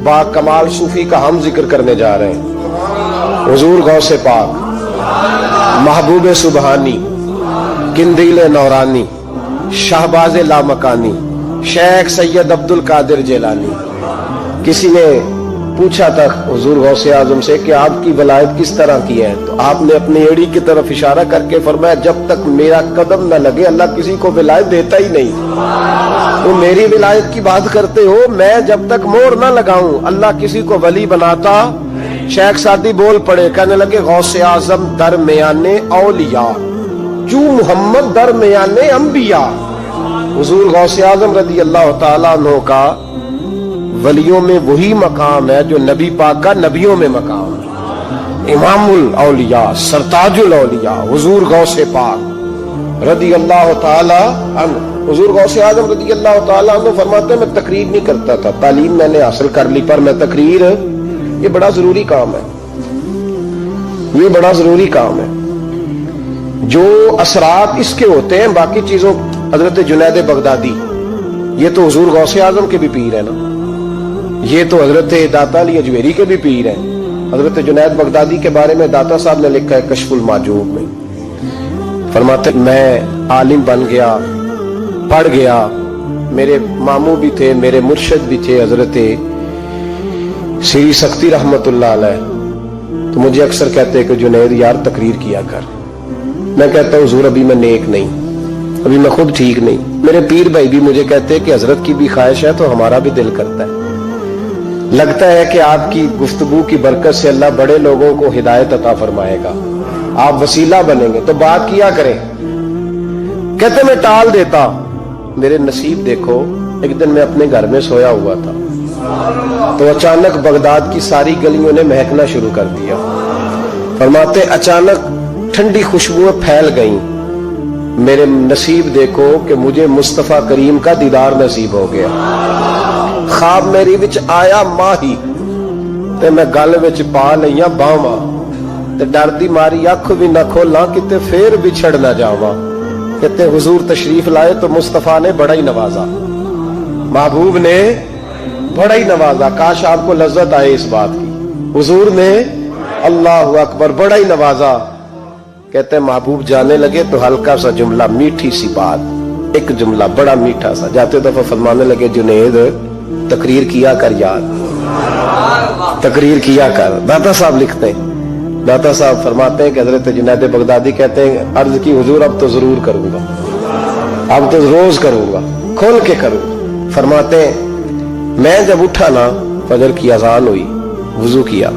बा कमाल सूफी का हम जिक्र करने जा रहे हैं। हुजूर गौसे पाक, महबूब सुबहानी, किंदील नौरानी, शाहबाज लामकानी, शेख सैयद अब्दुल कादिर जेलानी। किसी ने पूछा था हुजूर गौसे आजम से कि आपकी वलायत किस तरह की है, तो आपने अपनी एड़ी की तरफ इशारा करके फरमाया, जब तक मेरा कदम न लगे अल्लाह किसी को विलायत देता ही नहीं। तो मेरी विलायत की बात करते हो, मैं जब तक मोहर न लगाऊं अल्लाह किसी को वली बनाता। शेख सादी बोल पड़े, कहने लगे, गौसे आजम दरमियाने औलिया जू मोहम्मद दरमियाने अंबिया। हुजूर गौसे आजम रदी अल्लाह तआला अन्हु का वलियों में वही मकाम है जो नबी पाक का नबियों में मकाम है। इमामुल औलिया, सरताजुल औलिया हुजूर गौसे पाक रदी अल्लाह तआला अन्हु। हुजूर गौसे आजम रदी अल्लाह तआला अन्हु फरमाते हैं, मैं तकरीर नहीं करता था, तालीम मैंने हासिल कर ली, पर मैं तकरीर, ये बड़ा जरूरी काम है, ये बड़ा जरूरी काम है। जो असरात इसके होते हैं बाकी चीजों, हजरत जुनैद बगदादी, ये तो हुजूर गौसे आजम के भी पीर है ना, ये तो हजरत दाता अली अजमेरी के भी पीर हैं। हजरत जुनैद बगदादी के बारे में दाता साहब ने लिखा है कश्फुल माजूब में, फरमाते मैं आलिम बन गया, पढ़ गया, मेरे मामू भी थे, मेरे मुर्शिद भी थे हजरत श्री सख्ती रहमतुल्लाह अलैह। तो मुझे अक्सर कहते हैं कि जुनैद यार तकरीर किया कर। मैं कहता हूँ हुजूर अभी मैं नेक नहीं, अभी मैं खुद ठीक नहीं। मेरे पीर भाई भी मुझे कहते हैं कि हजरत की भी ख्वाहिश है तो हमारा भी दिल करता है। लगता है कि आपकी गुफ्तगू की बरकत से अल्लाह बड़े लोगों को हिदायत अता फरमाएगा, आप वसीला बनेंगे, तो बात किया करें। कहते मैं टाल देता, मेरे नसीब देखो, एक दिन मैं अपने घर में सोया हुआ था तो अचानक बगदाद की सारी गलियों ने महकना शुरू कर दिया। फरमाते अचानक ठंडी खुशबुएं फैल गईं। मेरे नसीब देखो कि मुझे मुस्तफा करीम का दीदार नसीब हो गया। खाब मेरी विच आया माही ते मैं गल विच पा लईया बावां ते डर दी मारी अख भी ना खोला किते फिर बिछड़ ना जावा। कहते हुजूर तशरीफ लाए तो मुस्तफा ने बड़ा ही नवाजा, महबूब ने बड़ा ही नवाजा। काश आपको लज्जत आए इस बात की। हुजूर ने अल्लाहु अकबर बड़ा ही नवाजा। कहते महबूब जाने लगे तो हल्का सा जुमला, मीठी सी बात, एक जुमला बड़ा मीठा सा। जाते दफा फरमाने लगे, जुनैद तकरीर किया कर यार, तकरीर किया कर। दाता साहब लिखते हैं, दाता साहब फरमाते हैं कि हजरत जुनैद बगदादी कहते हैं, अर्ज की हुजूर अब तो जरूर करूंगा, अब तो रोज करूंगा, खोल के करूंगा। फरमाते हैं मैं जब उठा ना, फजर की अजान हुई, वुजू किया,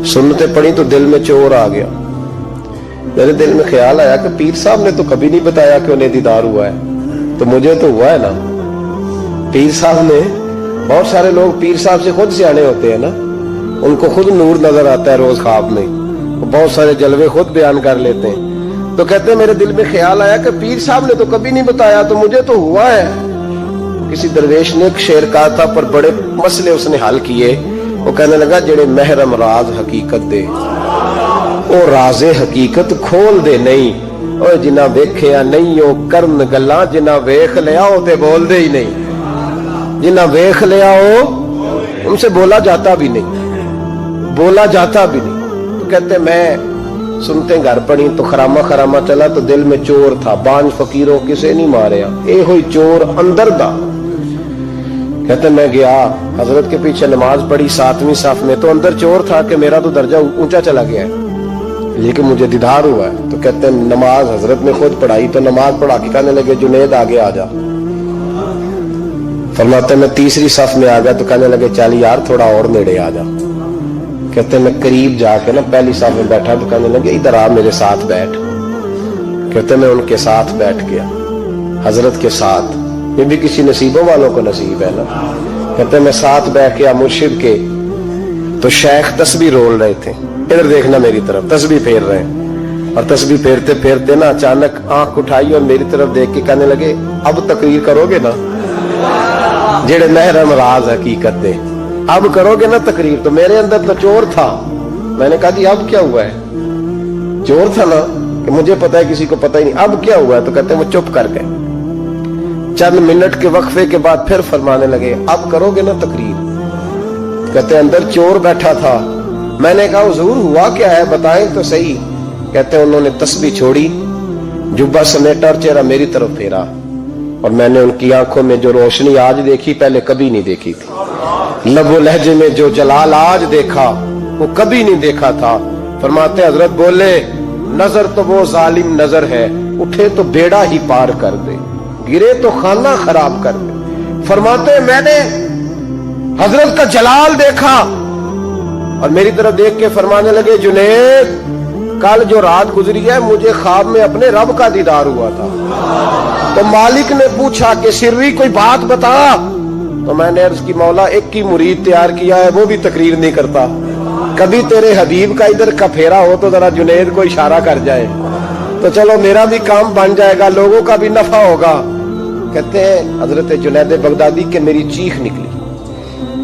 सुन्नतें पढ़ी तो दिल में चोर आ गया। मेरे दिल में ख्याल आया कि पीर साहब ने तो कभी नहीं बताया कि उन्हें दीदार हुआ है, तो मुझे तो हुआ है ना। पीर साहब ने, बहुत सारे लोग पीर साहब से खुद सियाने होते हैं ना, उनको खुद नूर नजर आता है रोज ख्वाब में, बहुत सारे जलवे खुद बयान कर लेते हैं। तो कहते हैं मेरे दिल में ख्याल आया कि पीर साहब ने तो कभी नहीं बताया, तो मुझे तो हुआ है। किसी दरवेश ने एक शेर कहा था, पर बड़े मसले उसने हल किए। वो कहने लगा, जेड़े महरम राज हकीकत दे ओ राजे हकीकत खोल दे नहीं, और जिन्ना वेख्या नहीं ओ करन गल्लां, जिन्ना वेख लिया ओ ते बोल दे ही नहीं, जिन्ना वेख लिया ओ उनसे बोला जाता भी नहीं, बोला जाता भी नहीं। तो कहते मैं सुनते घर पड़ी तो खरामा खरामा चला तो दिल में चोर था, बांझ फकीरों किसे नहीं मारिया, ए हुई चोर अंदर दा। कहते मैं गया हजरत के पीछे नमाज पढ़ी 7वीं साफ में, तो अंदर चोर था कि मेरा तो दर्जा ऊंचा चला गया है, लेकिन मुझे दीदार हुआ है। तो कहते हैं नमाज हजरत ने खुद पढ़ाई, तो नमाज पढ़ा के कहने लगे, जुनैद आगे आ जा। फरमाते मैं तीसरी सफ में आ गया तो कहने लगे, चल यार थोड़ा और नेड़े आ जा। कहते मैं करीब जाके ना पहली सफ में बैठा तो कहने लगे, इधर आ मेरे साथ बैठ। कहते मैं उनके साथ बैठ गया, हजरत के साथ। ये भी किसी नसीबों वालों को नसीब है ना। कहते मैं साथ बैठ गया मुर्शिद के, तो शेख तस्बीह रोल रहे थे, इधर देखना मेरी तरफ, तस्बीह फेर रहे हैं, और तस्बीह फेरते फेरते ना अचानक आंख उठाई और मेरी तरफ देख के कहने लगे, अब तकरीर करोगे ना, जेड़े महरम राज हकीकत दे, अब करोगे ना तकरीर। तो मेरे अंदर तो चोर था, मैंने कहा जी अब क्या हुआ है, चोर था ना कि मुझे पता है किसी को पता ही नहीं, अब क्या हुआ है। तो कहते हैं वो चुप कर गए। चंद मिनट के वक्फे के बाद फिर फरमाने लगे, अब करोगे ना तकरीर। کہتے اندر چور بیٹھا تھا. میں نے کہا حضور ہوا کیا ہے بتائیں تو صحیح. کہتے انہوں نے تسبیح چھوڑی, جبہ سمیٹا اور چہرہ میری طرف پھیرا, اور میں نے ان کی آنکھوں میں جو روشنی آج دیکھی پہلے کبھی نہیں دیکھی تھی. لب و لہجے میں جو جلال آج دیکھا وہ کبھی نہیں دیکھا تھا. فرماتے حضرت بولے نظر تو وہ ظالم نظر ہے, اٹھے تو بیڑا ہی پار کر دے, گرے تو خانہ خراب کر دے. فرماتے میں نے حضرت کا جلال دیکھا اور میری طرف دیکھ کے فرمانے لگے جنید کل جو رات گزری ہے مجھے خواب میں اپنے رب کا دیدار ہوا تھا. تو مالک نے پوچھا کہ سری کوئی بات بتا, تو میں نے عرض کی مولا ایک کی مرید تیار کیا ہے وہ بھی تقریر نہیں کرتا, کبھی تیرے حبیب کا ادھر کا پھیرا ہو تو ذرا جنید کو اشارہ کر جائے تو چلو میرا بھی کام بن جائے گا, لوگوں کا بھی نفع ہوگا. کہتے ہیں حضرت جنید بغدادی کہ میری چیخ نکلی,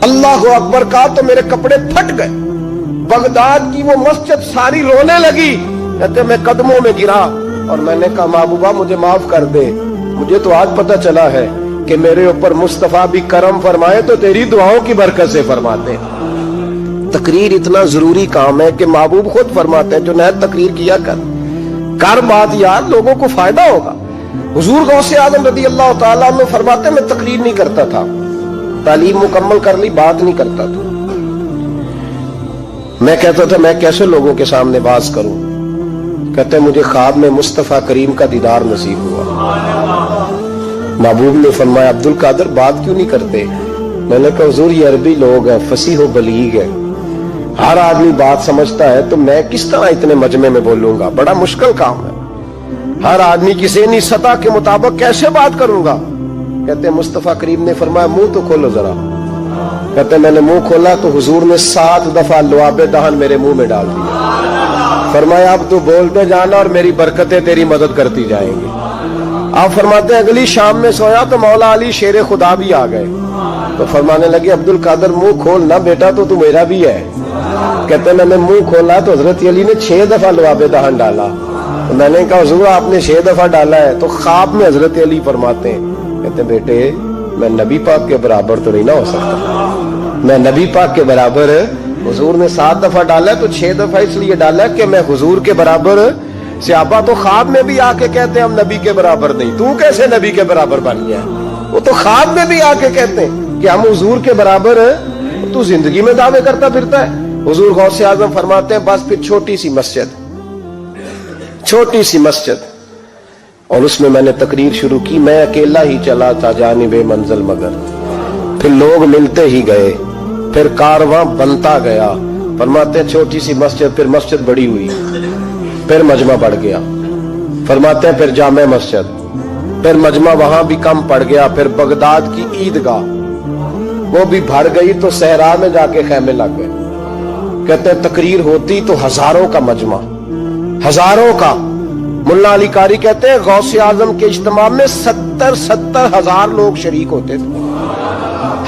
اللہ اکبر کہا تو میرے کپڑے پھٹ گئے. بغداد کی وہ مسجد ساری رونے لگی. کہتے میں قدموں میں گرا اور میں نے کہا محبوبہ مجھے معاف کر دے, مجھے تو آج پتہ چلا ہے کہ میرے اوپر مصطفیٰ بھی کرم فرمائے تو تیری دعاؤں کی برکت سے فرماتے. تقریر اتنا ضروری کام ہے کہ محبوب خود فرماتے ہیں جنید تقریر کیا کر بات یار, لوگوں کو فائدہ ہوگا. حضور غوث اعظم رضی اللہ تعالیٰ عنہ فرماتے میں تقریر نہیں کرتا تھا, تعلیم مکمل کر لی بات نہیں کرتا تھا. میں کہتا تھا میں کیسے لوگوں کے سامنے باز کروں. کہتے مجھے خواب میں مصطفیٰ کریم کا دیدار نصیب ہوا. محبوب نے فرمایا عبد القادر بات کیوں نہیں کرتے. میں نے کہا حضور یہ عربی لوگ ہیں, فصیح و بلیغ ہے, ہر آدمی بات سمجھتا ہے, تو میں کس طرح اتنے مجمع میں بولوں گا, بڑا مشکل کام ہے, ہر آدمی کی ذہنی سطح کے مطابق کیسے بات کروں گا. کہتے مصطفیٰ کریم نے فرمایا منہ تو کھولو ذرا. کہتے میں نے منہ کھولا تو حضور نے 7 دفعہ لعاب دہن میرے منہ میں ڈال دیا. فرمایا اب تو بولتے جانا اور میری برکتیں تیری مدد کرتی جائیں گی. آپ فرماتے ہیں اگلی شام میں سویا تو مولا علی شیر خدا بھی آ گئے, تو فرمانے لگے عبد القادر منہ کھول نہ بیٹا تو میرا بھی ہے. کہتے میں نے منہ کھولا تو حضرت علی نے 6 دفعہ لعاب دہن ڈالا. تو میں نے کہا حضور آپ نے 6 دفعہ ڈالا ہے. تو خواب میں حضرت علی فرماتے ہیں کہتے بیٹے میں نبی پاک کے برابر تو نہیں نہ ہو سکتا, میں نبی پاک کے برابر, حضور نے 7 دفعہ ڈالا تو 6 دفعہ اس لیے ڈالا کہ میں حضور کے برابر. صحابہ تو خواب میں بھی آ کے کہتے ہیں ہم نبی کے برابر نہیں, تو کیسے نبی کے برابر بن گیا. وہ تو خواب میں بھی آ کے کہتے ہیں کہ ہم حضور کے برابر, تو زندگی میں دعوے کرتا پھرتا ہے. حضور غوث اعظم فرماتے ہیں بس پھر چھوٹی سی مسجد اور اس میں میں نے تقریر شروع کی. میں اکیلا ہی چلا تھا جانب منزل مگر, پھر لوگ ملتے ہی گئے, پھر کارواں بنتا گیا. فرماتے ہیں چھوٹی سی مسجد, پھر مسجد بڑی ہوئی, پھر مجمع بڑھ گیا. فرماتے ہیں پھر جامع مسجد, پھر مجمع وہاں بھی کم پڑ گیا. پھر بغداد کی عیدگاہ وہ بھی بھر گئی تو صحرا میں جا کے خیمے لگ گئے. کہتے ہیں تقریر ہوتی تو ہزاروں کا مجمع, ہزاروں کا. ملا علی قاری کہتے ہیں غوث اعظم کے اجتماع میں 70 ہزار لوگ شریک ہوتے تھے.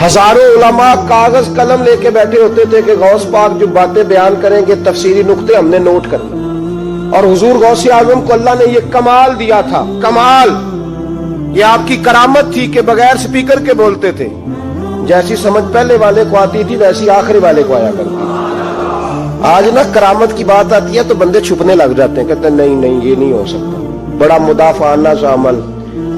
ہزاروں علماء کاغذ قلم لے کے بیٹھے ہوتے تھے کہ غوث پاک جو باتیں بیان کریں گے تفسیری نقطے ہم نے نوٹ کرنا. اور حضور غوث اعظم کو اللہ نے یہ کمال دیا تھا, کمال, یہ آپ کی کرامت تھی کہ بغیر سپیکر کے بولتے تھے. جیسی سمجھ پہلے والے کو آتی تھی ویسی آخری والے کو آیا کرتی. آج نا کرامت کی بات آتی ہے تو بندے چھپنے لگ جاتے ہیں, کہتے ہیں نہیں یہ نہیں ہو سکتا. بڑا مدافعانہ سا عمل,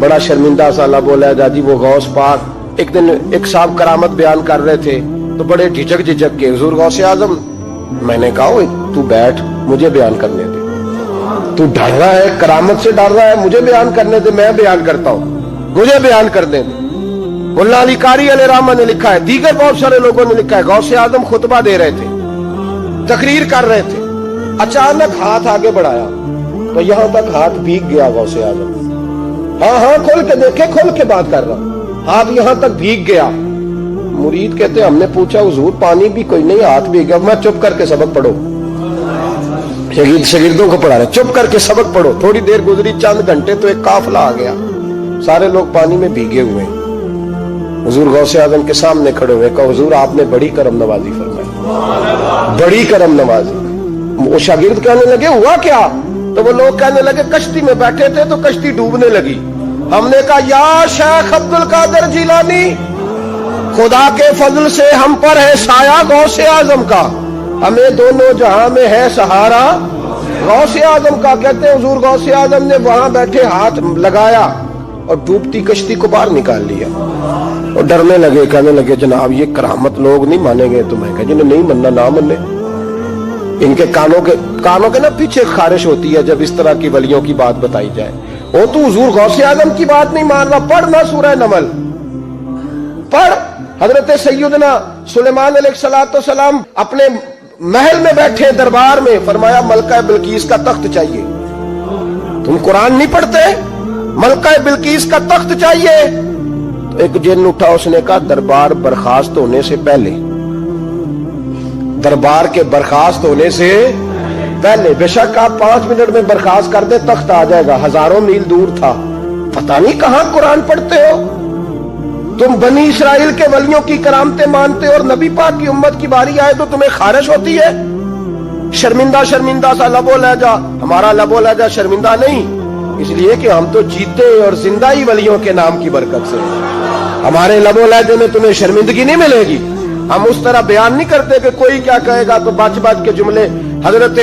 بڑا شرمندہ سا اللہ بولا جی وہ غوث پاک. ایک دن ایک صاحب کرامت بیان کر رہے تھے تو بڑے جھجک کے حضور غوث اعظم. میں نے کہا تو بیٹھ مجھے بیان کرنے دے, تو ڈر رہا ہے کرامت سے ڈر رہا ہے, مجھے بیان کرنے دے, میں بیان کرتا ہوں, مجھے بیان کرنے دے. ملا علی قاری علیہ رحمہ نے لکھا ہے, دیگر بہت سارے لوگوں نے لکھا ہے, غوث اعظم خطبہ دے رہے تھے, تقریر کر رہے تھے, اچانک ہاتھ آگے بڑھایا تو یہاں تک ہاتھ بھیگ گیا غوث اعظم. ہاں کھول کے دیکھے, کھول کے بات کر رہا, ہاتھ یہاں تک بھیگ گیا. مرید کہتے ہم نے پوچھا حضور پانی بھی کوئی نہیں, ہاتھ بھیگ گیا. میں چپ کر کے سبق پڑھو, شاگردوں کو پڑھا رہے, چپ کر کے سبق پڑھو. تھوڑی دیر گزری, چند گھنٹے تو ایک قافلہ آ گیا, سارے لوگ پانی میں بھیگے ہوئے. حضور غوث اعظم کے سامنے کھڑے ہوئے, کہا حضور آپ نے بڑی کرم نوازی فرمائی, بڑی کرم نوازی. وہ شاگرد کہنے لگے ہوا کیا؟ تو وہ لوگ کہنے لگے کشتی میں بیٹھے تھے تو کشتی ڈوبنے لگی. ہم نے کہا یا شیخ عبد القادر جیلانی खुदा के फजल से हम पर है साया गौसे आजम का, हमें दोनों जहां में है सहारा गौसे आजम का। कहते हैं हुजूर गौसे आजम ने वहां बैठे हाथ लगाया और डूबती कश्ती को बाहर निकाल लिया और डरने लगे, कहने लगे जनाब ये करामत लोग नहीं मानेंगे तुम्हें। कहा जिन्हें नहीं मानना ना माने, इनके कानों के ना पीछे खारिश होती है जब इस तरह की वलियों की बात बताई जाए। वो तो हुजूर गौसे आजम की बात नहीं मान रहा, पढ़ ना सूरह नमल पढ़। हजरत सैयदना सुलेमान अलैहिस्सलाम अपने महल में बैठे दरबार में, फरमाया मलका बिल्कीस का तख्त चाहिए। तुम कुरान नहीं पढ़ते, मलका बिल्कीस का तख्त चाहिए। तो एक जिन उठा, उसने कहा दरबार बर्खास्त होने से पहले, दरबार के बर्खास्त होने से पहले, बेशक आप 5 मिनट में बर्खास्त कर दे तख्त आ जाएगा, हजारों मील दूर था। पता नहीं कहां कुरान पढ़ते हो तुम। बनी इसराइल के वलियों की करामतें मानते हो और नबी पाक की उम्मत की बारी आए तो तुम्हें खारिश होती है। शर्मिंदा शर्मिंदा सा लबो लहजा, हमारा लबो लहजा शर्मिंदा नहीं, इसलिए कि हम तो जीते और जिंदा ही वलियों के नाम की बरकत से। हमारे लबो लहजे में तुम्हें शर्मिंदगी नहीं मिलेगी। हम उस तरह बयान नहीं करते कि कोई क्या कहेगा तो बाच बाच के जुमले। हजरत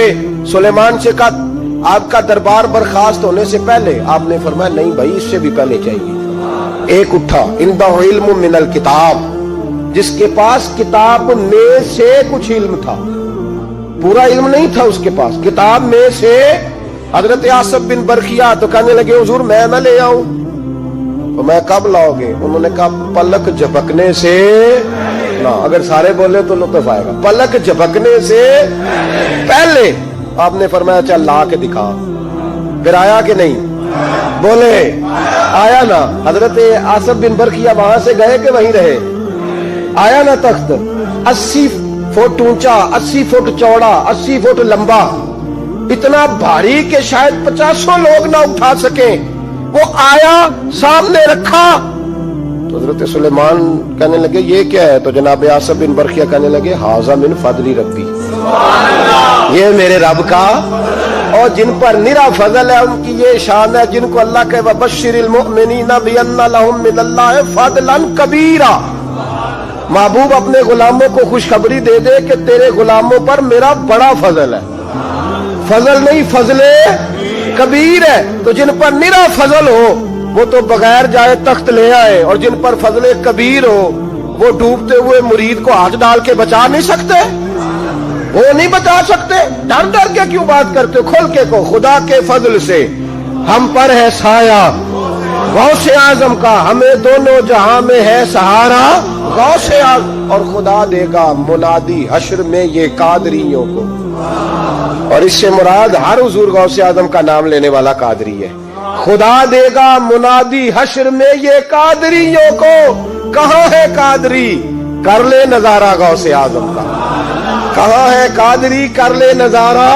सुलेमान से कहा आपका दरबार बर्खास्त होने से पहले, आपने फरमाया नहीं भाई इससे भी पहले चाहिए। एक उठा, इंदहु इल्म मिनल किताब, जिसके पास किताब में से कुछ इल्म था, पूरा इल्म नहीं था उसके पास, किताब में से। हजरत आसिफ बिन बरखिया तो कहने लगे हुजूर मैं न ले आऊं। तो मैं कब लाओगे? उन्होंने कहा पलक झपकने से ना। अगर सारे बोले तो लुत्फ आएगा। पलक झपकने से पहले। आपने फरमाया चल ला के दिखा। फिर आया कि नहीं? बोले आया ना। हजरत आसिफ बिन बरखिया वहां से गए कि वहीं रहे? आया ना तख्त, 80 फुट ऊंचा, 80 फुट चौड़ा, 80 फुट लंबा, इतना भारी कि शायद 50 लोग ना उठा सके। वो आया, सामने रखा तो हजरत सुलेमान कहने लगे ये क्या है? तो जनाब आसिफ बिन बरखिया कहने लगे हाजा मिन फदली रब्बी, ये मेरे रब का, और जिन पर निरा फजल है उनकी ये शान है, जिनको अल्लाह के वबश्शिरिल मुमिनीना बिअन्ना लहुम मिनल्लाहि फदलन कबीरा। महबूब अपने गुलामों को खुशखबरी दे दे कि तेरे गुलामों पर मेरा बड़ा फजल है। फजल नहीं, फजले कबीर है। तो जिन पर निरा फजल हो वो तो बगैर जाए तख्त ले आए, और जिन पर फजले कबीर हो वो डूबते हुए मुरीद को हाथ डाल के बचा नहीं सकते। वो नहीं बचा सकते। डर डर के क्यों बात करते हो? खोल के को खुदा के फजल से हम पर है साया गौसे आजम का, हमें दोनों जहां में है सहारा गौसे आजम। और खुदा देगा मुनादी हश्र में ये कादरियों को। और इससे मुराद हर हुजूर गौसे आजम का नाम लेने वाला कादरी है। खुदा देगा मुनादी हश्र में ये कादरियों को। कहां है कादरी? कर ले नजारा गौसे आजम का। कहां है कादरी? कर ले नजारा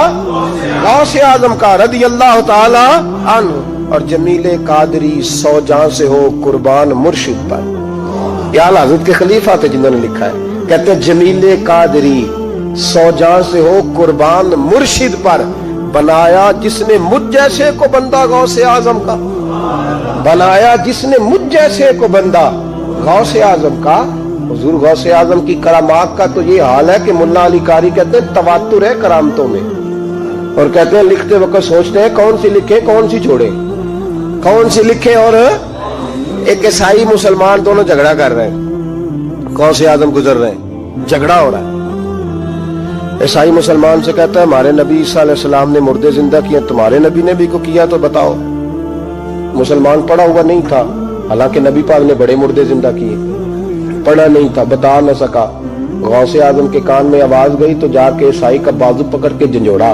गौसे आजम का रदी अल्लाह ताला अन्हु। और जमीले कादरी 100 जान से हो कुर्बान मुर्शिद पर। या हजरत के खलीफा थे जिन्होंने लिखा है, कहते हैं जमीले कादरी 100 जान से हो कुर्बान मुर्शिद पर, बनाया जिसने मुझ जैसे को बंदा गौसे आजम का। बनाया जिसने मुझ जैसे को बंदा गौसे आजम का। हुजूर गौसे आजम की करामात का तो ये हाल है कि मुल्ला अली कारी कहते हैं तवातुर है करामतों में। और कहते हैं लिखते वक्त सोचते हैं कौन सी लिखे कौन सी छोड़े, कौन सी लिखे। और एक ईसाई मुसलमान दोनों झगड़ा कर रहे हैं, गौसे आजम गुजर रहे हैं, झगड़ा हो रहा है। ईसाई मुसलमान से कहता है हमारे नबी ईसा अलैहिस्सलाम ने मुर्दे जिंदा किए, तुम्हारे नबी ने भी को किया तो बताओ। मुसलमान पढ़ा हुआ नहीं था, हालांकि नबी पाक ने बड़े मुर्दे जिंदा किए, पढ़ा नहीं था, बता न सका। गौसे आजम के कान में आवाज गई तो जाके ईसाई का बाजू पकड़ के झंझोड़ा।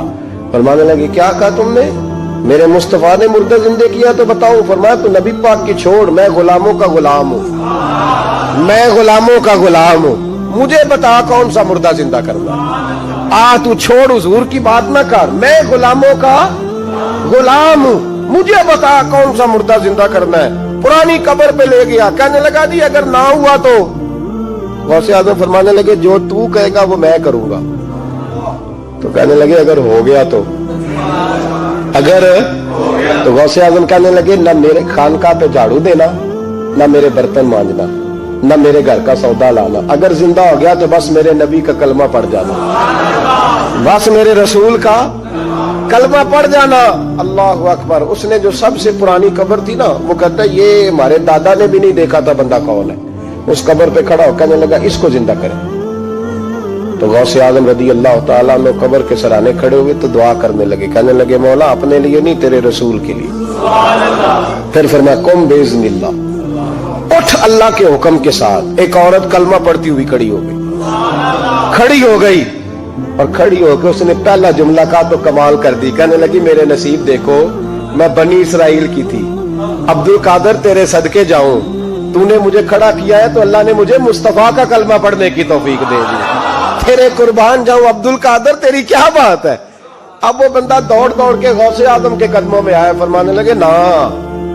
फरमाने लगे क्या कहा तुमने? मेरे मुस्तफा ने मुर्दे जिंदे किया तो बताओ। फरमाया तो नबी पाक की छोड़, मैं गुलामों का गुलाम हूँ, मैं गुलामों का गुलाम हूँ, मुझे बता कौन सा मुर्दा जिंदा करना। तू छोड़ हुजूर की बात ना कर, मैं गुलामों का गुलाम हूँ, मुझे बता कौन सा मुर्दा जिंदा करना है। पुरानी कब्र पे ले गया, कहने लगा जी अगर ना हुआ तो। गौसे आजम फरमाने लगे जो तू कहेगा वो मैं करूंगा। तो कहने लगे अगर हो गया तो, अगर तो गौसे आजम कहने लगे ना मेरे खानकाह पे झाड़ू देना, ना मेरे बर्तन मांजना, न मेरे घर का सौदा लाना, अगर जिंदा हो गया तो बस मेरे नबी का कलमा पढ़ जाना, बस मेरे रसूल का कलमा पढ़ जाना। अल्लाह अकबर। उसने जो सबसे पुरानी कब्र थी ना, वो कहता है ये हमारे दादा ने भी नहीं देखा था बंदा कौन है। उस कब्र पे खड़ा होकर कहने लगा इसको जिंदा करें। तो गौसे आजम रदी अल्लाह ताला में कब्र के सराहने खड़े हुए तो दुआ करने लगे, कहने लगे मौला अपने लिए नहीं तेरे रसूल के लिए। फिर फरमाया कुम बेइज़्निल्लाह, उठ अल्लाह के हुक्म के साथ। एक औरत कलमा पढ़ती हुई खड़ी हो गई, खड़ी हो गई और खड़ी होकर उसने पहला जुमला कहा तो कमाल कर दी। कहने लगी मेरे नसीब देखो, मैं बनी इसराइल की थी, अब्दुल कादर तेरे सदके जाऊं, तूने मुझे खड़ा किया है तो अल्लाह ने मुझे मुस्तफा का कलमा पढ़ने की तौफीक दे दी। तेरे कुर्बान जाऊं अब्दुल कादर, तेरी क्या बात है। अब वो बंदा दौड़ दौड़ के गौसे आजम के कदमों में आया, फरमाने लगे ना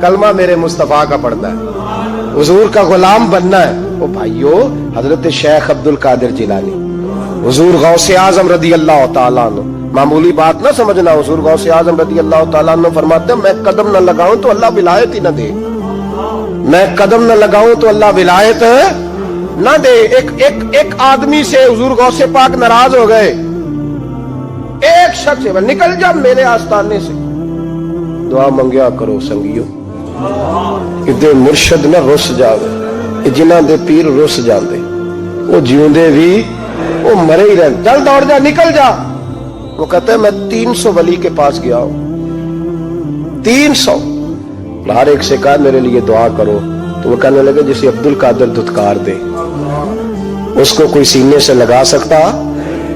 कलमा मेरे मुस्तफा का पढ़ना है, हुजूर का गुलाम बनना है। ओ भाइयों, हजरत शेख अब्दुल कादिर जिलानी, हुजूर गौसे आजम रदी अल्लाह ताला अन्हु, मामूली बात ना समझना, हुजूर गौसे आजम रदी अल्लाह ताला अन्हु फरमाते मैं कदम न लगाऊं तो अल्लाह विलायत ही न दे, मैं कदम न लगाऊं तो अल्लाह विलायत ना दे। एक आदमी से हुजूर गौसे पाक नाराज हो गए, एक शख्स से निकल जा मेरे आस्थाने से। दुआ मंगया करो संगियो, इदे मुर्शद न रुस जावे, जिन्हां दे पीर रुस जाते वो जिउंदे भी वो मरे ही रह। चल दौड़ जा, निकल जा। वो कहते हैं मैं 300 वली के पास गया हूं, 300। हर एक से कहा मेरे लिए दुआ करो, तो वो कहने लगे जिसे अब्दुल कादिर धुतकार दे उसको कोई सीने से लगा सकता,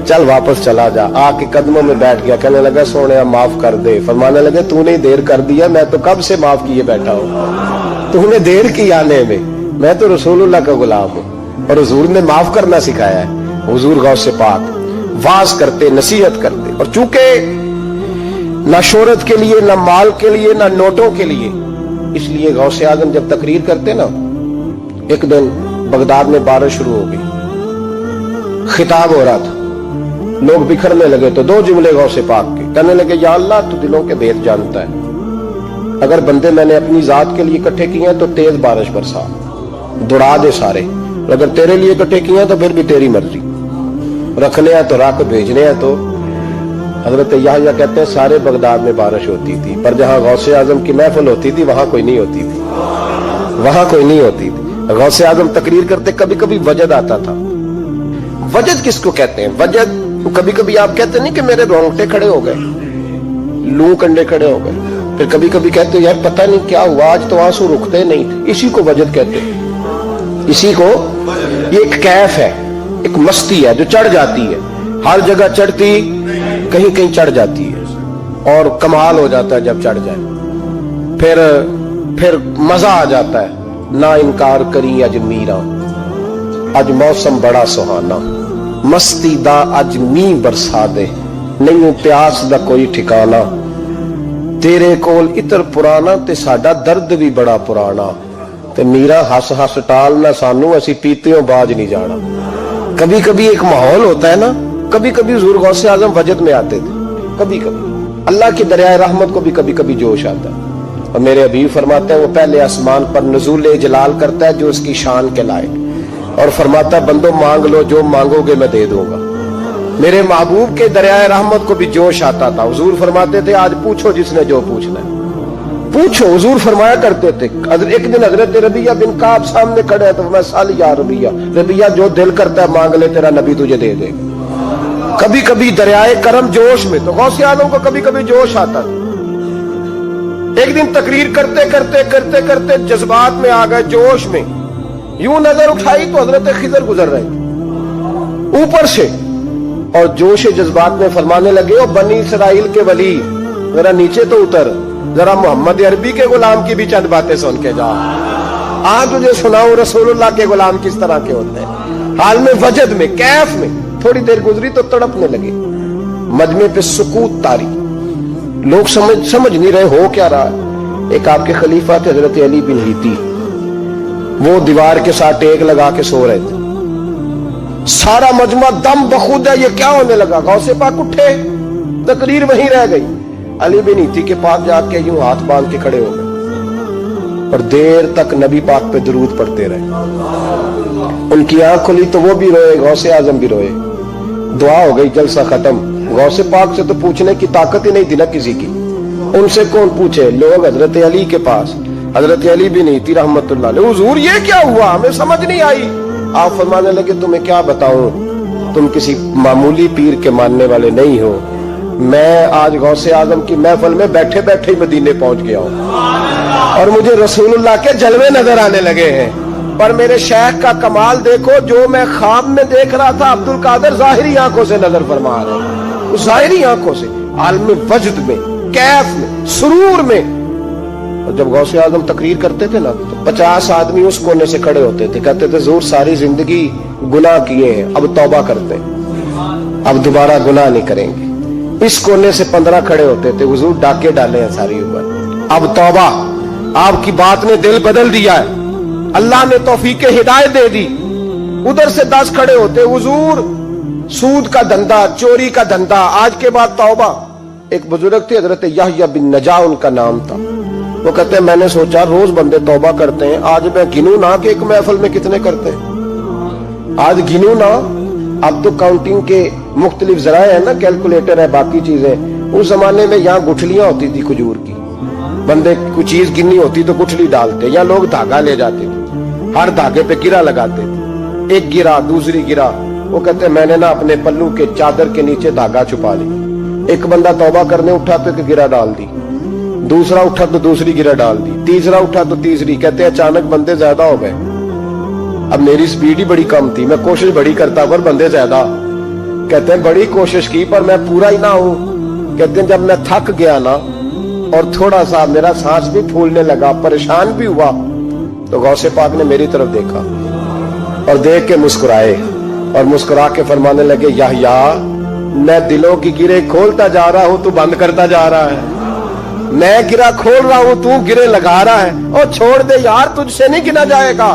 चल वापस चला जा। आके कदमों में बैठ गया, कहने लगा सोने माफ कर दे। फरमाने लगे तूने देर कर दिया, मैं तो कब से माफ किए बैठा हूं, तूने देर की आने में, मैं तो रसूलुल्लाह का गुलाम हूं और हुजूर ने माफ करना सिखाया है। हुजूर गौसे पाक वाज करते, नसीहत करते, और चूंकि ना शोहरत के लिए, ना माल के लिए, ना नोटों के लिए, इसलिए गौसे आजम जब तकरीर करते ना, एक दिन बगदाद में बारिश शुरू हो गई, खिताब हो रहा था, लोग बिखरने लगे तो दो जुमले गौसे पाक के, कहने लगे या अल्लाह तू दिलों के भेद जानता है, अगर बंदे मैंने अपनी जात के लिए इकट्ठे किए हैं तो तेज बारिश बरसा, दौड़ा दे सारे, अगर तेरे लिए इकट्ठे किए हैं तो फिर भी तेरी मर्जी, रखने हैं तो रख, भेजने हैं तो। हजरत याहया कहते हैं सारे बगदाद में बारिश होती थी, पर जहां गौसे आजम की महफिल होती थी वहां कोई नहीं होती थी, वहां कोई नहीं होती थी। गौसे आजम तकरीर करते कभी कभी वजद आता था। वजद किसको कहते हैं? वजद कभी कभी आप कहते नहीं कि मेरे रोंगटे खड़े हो गए, लू कंडे खड़े हो गए, फिर कभी कभी कहते यार पता नहीं क्या हुआ आज तो आंसू रुकते नहीं थे, इसी को वजद कहते हैं। इसी को, ये एक कैफ है, एक मस्ती है जो चढ़ जाती है, हर जगह चढ़ती, कहीं कहीं चढ़ जाती है और कमाल हो जाता है जब चढ़ जाए, फिर मजा आ जाता है। ना इनकार करी अज मीरा, अज मौसम बड़ा सुहाना, मस्ती दा अज मींह बरसा दे, नहीं प्यास दा कोई ठिकाना, तेरे कोल इतर पुराना ते साडा दर्द भी बड़ा पुराना, ते मीरा हस हस टाल ना सानू असी पीतियों बाज नहीं जाना। कभी कभी एक माहौल होता है ना, कभी कभी हुजूर गौसे आजम वजद में आते थे, कभी कभी अल्लाह की दरियाए रहमत को भी कभी कभी जोश आता है। और मेरे हबीब फरमाते हैं वो पहले आसमान पर नुज़ूल जलाल करता है जो उसकी शान के लायक, और फरमाता है बंदो मांग लो जो मांगोगे मैं दे दूंगा। मेरे महबूब के दरियाए रहमत को भी जोश आता था। हुजूर फरमाते थे आज पूछो जिसने जो पूछना है पूछो। हुजूर फरमाया करते थे, एक दिन हजरत रबिया बिन काब सामने खड़े हैं तो मैं साली या रबिया, रबिया जो दिल करता है मांग ले तेरा नबी तुझे दे देगा। कभी कभी दरियाए करम जोश में, तो गौसे आलम को कभी कभी जोश आता था। एक दिन तकरीर करते करते करते करते जज्बात में आ गए, जोश में, यूं नजर उठाई तो हजरत खिजर गुजर रहे थे ऊपर से, और जोश जज्बात में फरमाने लगे ओ बनी इसराइल के वली जरा नीचे तो उतर, जरा मोहम्मद अरबी के गुलाम की भी चंद बातें सुन के जा, आज तुझे सुनाऊं रसूलुल्लाह के गुलाम किस तरह के होते हैं। हाल में वजद में, कैफ में थोड़ी देर गुजरी तो तड़पने लगे, मजमे पे सुकूत तारी, लोग समझ नहीं रहे हो क्या रहा। एक आपके खलीफा थे हजरत अली बिन हीती, वो दीवार के साथ टेक लगा के सो रहे थे, सारा मजमा दम बखूद है, ये क्या होने लगा। गौसे पाक उठे, तकरीर वहीं रह गई, अली बिन हीती के पास जाके यूं हाथ बांध के खड़े हो गए और देर तक नबी पाक पे दुरूद पढ़ते रहे। उनकी आंख खुली तो वो भी रोए, गौसे आजम भी रोए। दुआ हो गई, जलसा खत्म। गौसे पाक से तो पूछने की ताकत ही नहीं थी ना किसी की, उनसे कौन पूछे? लोग हजरत अली के पास, हजरत अली भी नहीं थी रहमतुल्लाह अलैह। हुजूर ये क्या हुआ, हमें समझ नहीं आई। आप फरमाने लगे तुम्हें क्या बताऊं, तुम किसी मामूली पीर के मानने वाले नहीं हो। मैं आज गौसे आजम की महफिल में बैठे बैठे ही मदीने पहुंच गया हूं और मुझे रसूलुल्लाह के जलवे नजर आने लगे हैं। पर मेरे शेख का कमाल देखो, जो मैं ख्वाब में देख रहा था अब्दुल कादिर ज़ाहिरी आंखों से नजर फरमा रहे हैं, ज़ाहिरी आंखों से, आलम वजद में, कैफ में, सुरूर में। और जब गौसे आजम तकरीर करते थे ना तो 50 आदमी उस कोने से खड़े होते थे, कहते थे हुजूर सारी जिंदगी गुनाह किए हैं, अब तौबा करते हैं, अब दोबारा गुनाह नहीं करेंगे। इस कोने से 15 खड़े होते थे, हुजूर डाके डाले हैं सारी उम्र, अब तौबा, आपकी बात ने दिल बदल दिया है, अल्लाह ने तौफीक हिदायत दे दी। उधर से 10 खड़े होते, हुजूर सूद का धंधा, चोरी का धंधा, आज के बाद तौबा। एक बुजुर्ग थे हजरत यहया बिन नजा उनका नाम था, वो कहते हैं मैंने सोचा रोज बंदे तौबा करते हैं, आज मैं गिनूं ना कि एक महफिल में कितने करते हैं, आज गिनूं ना। अब तो काउंटिंग के मुख्तलिफ जराए हैं ना, कैलकुलेटर है, बाकी चीजें। उस जमाने में यहाँ गुठलियां होती थी खजूर की, बंदे कोई चीज गिननी होती तो गुठली डालते, या लोग धागा ले जाते थे, हर धागे पे गिरा लगाते थे, एक गिरा दूसरी गिरा। वो कहते मैंने ना अपने पल्लू के चादर के नीचे धागा छुपा ली। एक बंदा तौबा करने उठा तो एक गिरा डाल दी, दूसरा उठा तो दूसरी गिरा डाल दी, तीसरा उठा तो तीसरी। कहते अचानक बंदे ज्यादा हो गए, अब मेरी स्पीड ही बड़ी कम थी, मैं कोशिश बड़ी करता पर बंदे ज्यादा। कहते हैं बड़ी कोशिश की पर मैं पूरा ही ना हूं। कहते हैं जब मैं थक गया ना और थोड़ा सा मेरा सांस भी फूलने लगा, परेशान भी हुआ, तो गौसे पाक ने मेरी तरफ देखा और देख के मुस्कुराए और मुस्कुरा के फरमाने लगे यहया मैं दिलों की गिरे खोलता जा रहा हूं, तू बंद करता जा रहा है। मैं गिरा खोल रहा हूं, तू गिरे लगा रहा है। और छोड़ दे यार, तुझसे नहीं गिना जाएगा।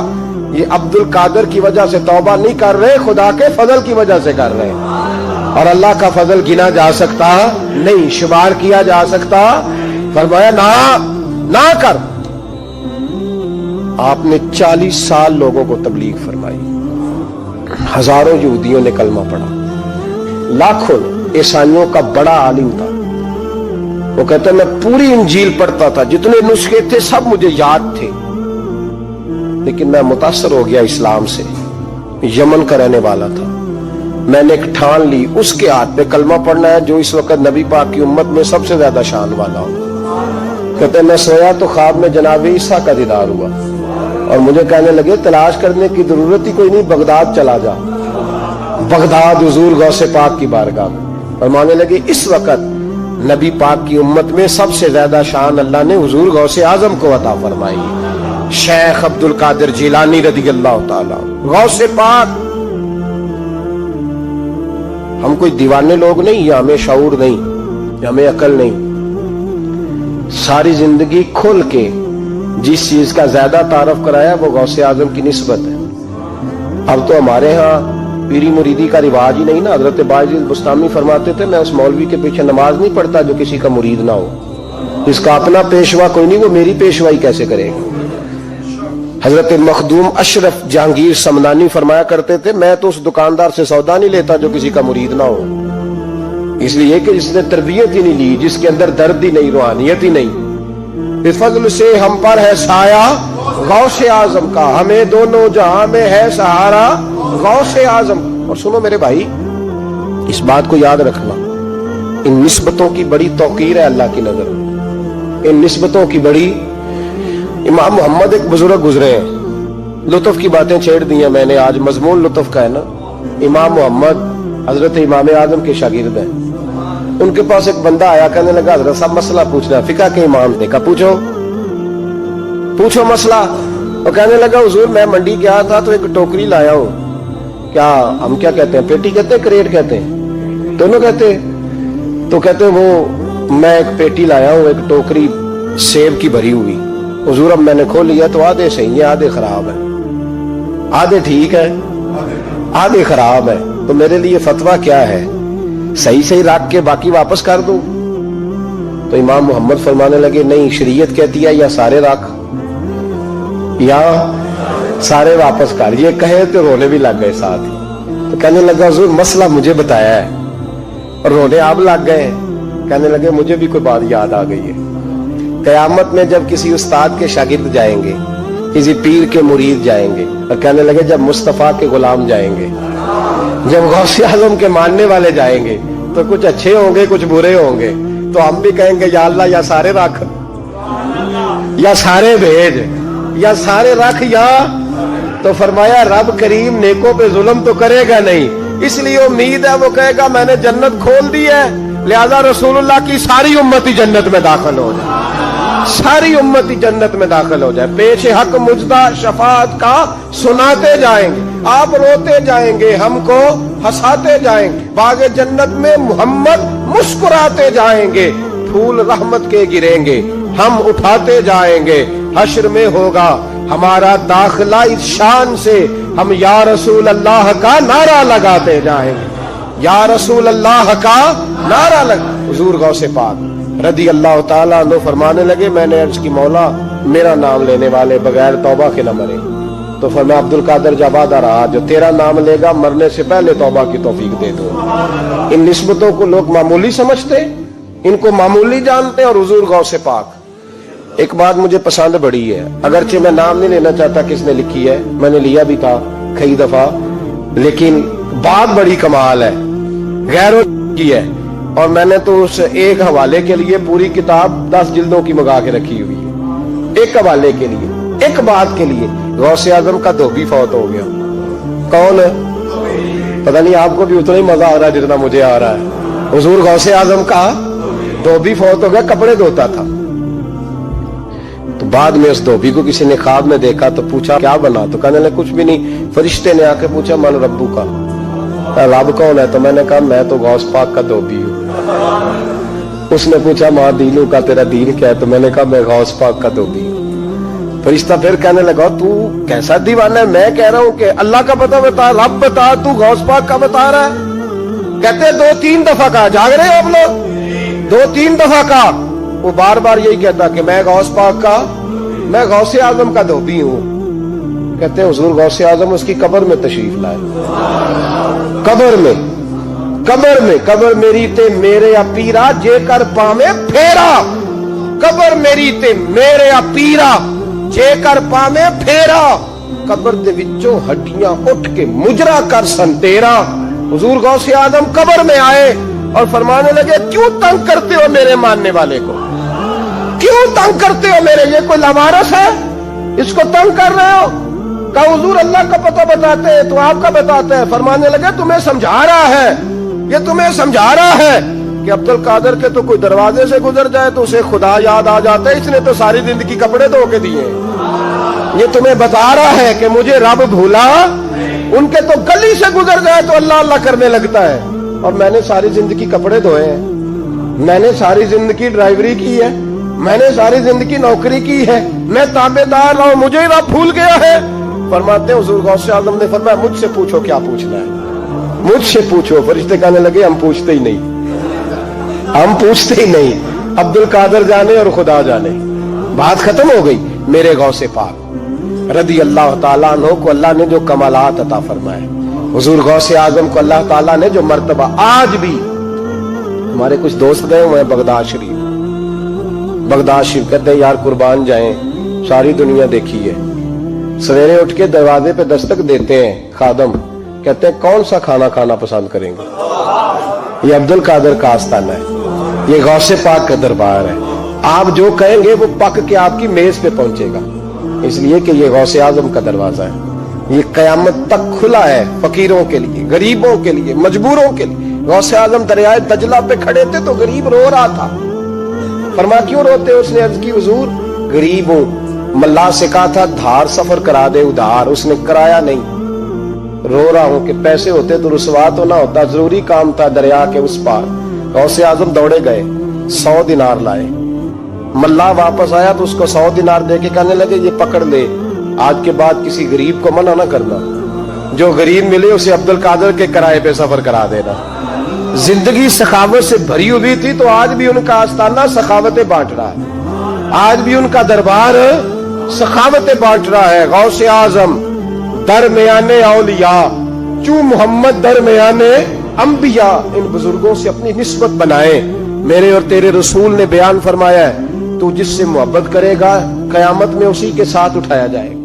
ये अब्दुल कादिर की वजह से तौबा नहीं कर रहे, खुदा के फजल की वजह से कर रहे हैं। और अल्लाह का फजल गिना जा सकता नहीं, शुमार किया जा सकता। फरमाया ना ना कर। आपने 40 साल लोगों को तबलीग फरमाई, हजारों यहूदियों ने कलमा पढ़ा, लाखों ईसाइयों का बड़ा आलिम था। वो कहता मैं पूरी इंजील पढ़ता था, जितने नुस्खे थे सब मुझे याद थे, लेकिन मैं मुतासर हो गया इस्लाम से। यमन का रहने वाला था, मैंने एक ठान ली उसके हाथ पे कलमा पढ़ना है जो इस वक्त नबी पाक की उम्मत में सबसे ज्यादा शान वाला हो। कहते मैं सोया तो ख्वाब में जनाब ईसा का दीदार हुआ और मुझे कहने लगे तलाश करने की जरूरत ही कोई नहीं, बगदाद चला जा। बगदाद हुजूर गौसे पाक की बारगाह में, और मानने लगे इस वक्त नबी पाक की उम्मत में सबसे ज्यादा शान अल्लाह ने हुजूर गौसे आजम को अता फरमाई, शेख अब्दुल कादिर जिलानी रज़ी अल्लाह ताला गौसे पाक। हम कोई दीवाने लोग नहीं, या हमें शऊर नहीं, या हमें अकल नहीं। सारी जिंदगी खुल के जिस चीज का ज्यादा तारफ कराया वो गौसे आजम की निस्बत है। अब तो हमारे यहाँ पीरी मुरीदी का रिवाज ही नहीं ना। हजरत बाजिद बुस्तामी फरमाते थे मैं उस मौलवी के पीछे नमाज नहीं पढ़ता जो किसी का मुरीद ना हो। इसका अपना पेशवा कोई नहीं, वो मेरी पेशवाई कैसे करेगा। हजरत मखदूम अशरफ जहांगीर समदानी फरमाया करते थे मैं तो उस दुकानदार से सौदा नहीं लेता जो किसी का मुरीद ना हो, इसलिए कि जिसने तरबियत ही नहीं ली, जिसके अंदर दर्द ही नहीं, रूहानियत ही नहीं। फजल से हम पर है साया गौसे आजम का, हमें दोनों जहां में है सहारा गौसे आजम। और सुनो मेरे भाई, इस बात को याद रखना, इन निस्बतों की बड़ी तौकीर है अल्लाह की नजर में, इन निस्बतों की बड़ी। इमाम मोहम्मद एक बुजुर्ग गुजरे हैं, लुत्फ की बातें छेड़ दी हैं मैंने, आज मजमून लुत्फ का है ना। इमाम मोहम्मद हजरत इमाम आजम के शागिर्द हैं। उनके पास एक बंदा आया, कहने लगा हजरत साहब मसला पूछना, फिका के इमाम थे, कहा पूछो पूछो मसला। और कहने लगा हुजूर मैं मंडी गया था तो एक टोकरी लाया हूं, क्या हम क्या कहते हैं, पेटी कहते हैं क्रेट कहते हैं, दोनों कहते हैं। तो कहते हैं वो मैं एक पेटी लाया हूं, एक टोकरी सेब की भरी हुई। हुजूर अब मैंने खोल लिया तो आधे सही है आधे खराब है, आधे ठीक है आधे खराब है, तो मेरे लिए फतवा क्या है, सही सही रख के बाकी वापस कर दूं। तो इमाम मोहम्मद फरमाने लगे नहीं, शरीयत कहती है या सारे रख या सारे वापस कर। ये कहे तो रोने भी लग गए साथ ही। तो कहने लगा हुजूर मसला मुझे बताया है, और रोने आप लग गए। कहने लगे मुझे भी कोई बात याद आ गई है। कयामत में जब किसी उस्ताद के शागिर्द जाएंगे, किसी पीर के मुरीद जाएंगे, और कहने लगे जब मुस्तफा के गुलाम जाएंगे, जब गौसे आजम के मानने वाले जाएंगे, तो कुछ अच्छे होंगे कुछ बुरे होंगे। तो हम भी कहेंगे या अल्लाह या सारे रख, या सारे भेज, या सारे रख, या। तो फरमाया रब करीम नेकों पे जुल्म तो करेगा नहीं, इसलिए उम्मीद है वो कहेगा मैंने जन्नत खोल दी है, लिहाजा रसूलुल्लाह की सारी उम्मती जन्नत में दाखिल हो जाए, सारी उम्मती जन्नत में दाखिल हो जाए। पेश हक मुजदा शफात का सुनाते जाएंगे, आप रोते जाएंगे, हमको हंसाते जाएंगे। बागे जन्नत में मोहम्मद मुस्कुराते जाएंगे, फूल रहमत के गिरेंगे, हम उठाते जाएंगे। हश्र में होगा हमारा दाखिला इस शान से, हम या रसूल अल्लाह का नारा लगाते जाएंगे, या रसूल अल्लाह का नारा लगा। हुजूर गौसे पाक रदी अल्लाह ताला अन्हु फरमाने लगे मैंने अर्ज की मौला मेरा नाम लेने वाले बगैर तौबा के न मरे। तो फरमाया अब्दुल कादर जवादा रहा, जो तेरा नाम लेगा मरने से पहले तौबा की तौफीक दे दो। इन निस्बतों को लोग मामूली समझते, इनको मामूली जानते। और हुजूर गौसे पाक एक बात मुझे पसंद बड़ी है, अगरचे मैं नाम नहीं लेना चाहता किसने लिखी है, मैंने लिया भी था कई दफा, लेकिन बात बड़ी कमाल है, गैरों की है। और मैंने तो उस एक हवाले के लिए पूरी किताब 10 जिल्दों की मंगा के रखी हुई है, एक हवाले के लिए, एक बात के लिए। गौसे आजम का धोबी फौत हो गया। कौन है? पता नहीं, आपको भी उतना ही मजा आ रहा है जितना मुझे आ रहा है। हुजूर गौसे आजम का धोबी फौत हो गया, कपड़े धोता था। तो बाद में उस धोबी को किसी ने ख्वाब में देखा, तो पूछा क्या बना? तो कहने लगे कुछ भी नहीं। फरिश्ते ने आके पूछा मन रब्बू का, रब कौन है? तो मैंने कहा मैं तो गौस पाक का धोबी हूँ। उसने पूछा माँ दीनू का, तेरा दीन क्या है? तो मैंने कहा मैं गौस पाक का धोबी हूँ। फरिश्ता फिर कहने लगा तू कैसा दीवाना है, मैं कह रहा हूँ कि अल्लाह का पता बता, रब बता, तू गौस पाक का बता रहा है। कहते 2-3 दफा कहा, जाग रहे हो आप लोग? 2-3 दफा कहा। वो बार बार यही कहता कि मैं गौस पाक का, मैं गौसे आजम का धोबी हूँ। कहते हैं हुजूर गौसे आजम उसकी कब्र में तशरीफ लाए। कब्र में, कब्र में, कब्र मेरी ते मेरे अपीरा जेकर पावे फेरा, कब्र मेरी ते मेरे अपीरा जेकर पावे फेरा, कब्र दे विचों हड्डियां उठ के मुजरा कर सन तेरा। हुजूर गौसे आजम कब्र में आए और फरमाने लगे क्यों तंग करते हो मेरे मानने वाले को, क्यों तंग करते हो मेरे, ये कोई लवारस है इसको तंग कर रहे हो? कहा हुजूर अल्लाह का पता बताते हैं तो आपका बताते हैं। फरमाने लगे तुम्हें समझा रहा है, ये तुम्हें समझा रहा है कि अब्दुल कादर के तो कोई दरवाजे से गुजर जाए तो उसे खुदा याद आ जाता है, इसने तो सारी जिंदगी कपड़े धो के दिए। ये तुम्हें बता रहा है कि मुझे रब भूला, उनके तो गली से गुजर जाए तो अल्लाह अल्लाह करने लगता है, और मैंने सारी जिंदगी कपड़े धोए हैं, मैंने सारी जिंदगी ड्राइवरी की है, मैंने सारी जिंदगी नौकरी की है, मैं ताबेदार रहा हूं, मुझे रब भूल गया है। फरमाते हैं हुजूर गौसे आजम ने फरमाया मुझसे पूछो क्या पूछना है, मुझसे पूछो। फरिश्ते कहने लगे हम पूछते ही नहीं, हम पूछते ही नहीं, अब्दुल कादर जाने और खुदा जाने। बात खत्म हो गई। मेरे गौसे पाक रदी अल्लाह ताला अन्हु को अल्लाह ने जो कमालात अता फरमाए, हुजूर गौसे आजम को अल्लाह ताला ने जो मर्तबा, आज भी हमारे कुछ दोस्त गए हुए हैं बगदाद शरीफ, बगदाद शरीफ कहते हैं यार कुर्बान जाएं, सारी दुनिया देखी है। सवेरे उठ के दरवाजे पे दस्तक देते हैं खादम, कहते हैं कौन सा खाना खाना पसंद करेंगे? ये अब्दुल कादर का आस्ताना है, ये गौसे पाक का दरबार है। आप जो कहेंगे वो पक के आपकी मेज पे पहुंचेगा, इसलिए कि ये गौसे आजम का दरवाजा है। ये कयामत तक खुला है फकीरों के लिए, गरीबों के लिए, मजबूरों के लिए। गौसे आजम दरियाए दजला पे खड़े थे तो गरीब रो रहा था। फरमा क्यों रोते? उसने अर्ज की हुजूर गरीब हूं, मल्लाह से कहा था धार सफर करा दे उधार, उसने कराया नहीं, रो रहा हूं कि पैसे होते तो रुसवा तो ना होता, जरूरी काम था दरिया के उस पार। गौसे आजम दौड़े गए, 100 दिनार लाए। मल्लाह वापस आया तो उसको 100 दिनार दे के कहने लगे ये पकड़ ले, आज के बाद किसी गरीब को मना ना करना, जो गरीब मिले उसे अब्दुल कादर के किराए पे सफर करा देना। जिंदगी सखावत से भरी हुई थी तो आज भी उनका आस्ताना सखावतें बांट रहा है, आज भी उनका दरबार सखावतें बांट रहा है। गौसे आजम درمیانے اولیاء، چوں محمد درمیانے انبیاء، ان بزرگوں سے اپنی نسبت بنائیں۔ میرے اور تیرے رسول نے بیان فرمایا ہے تو جس سے محبت کرے گا قیامت میں اسی کے ساتھ اٹھایا جائے گا۔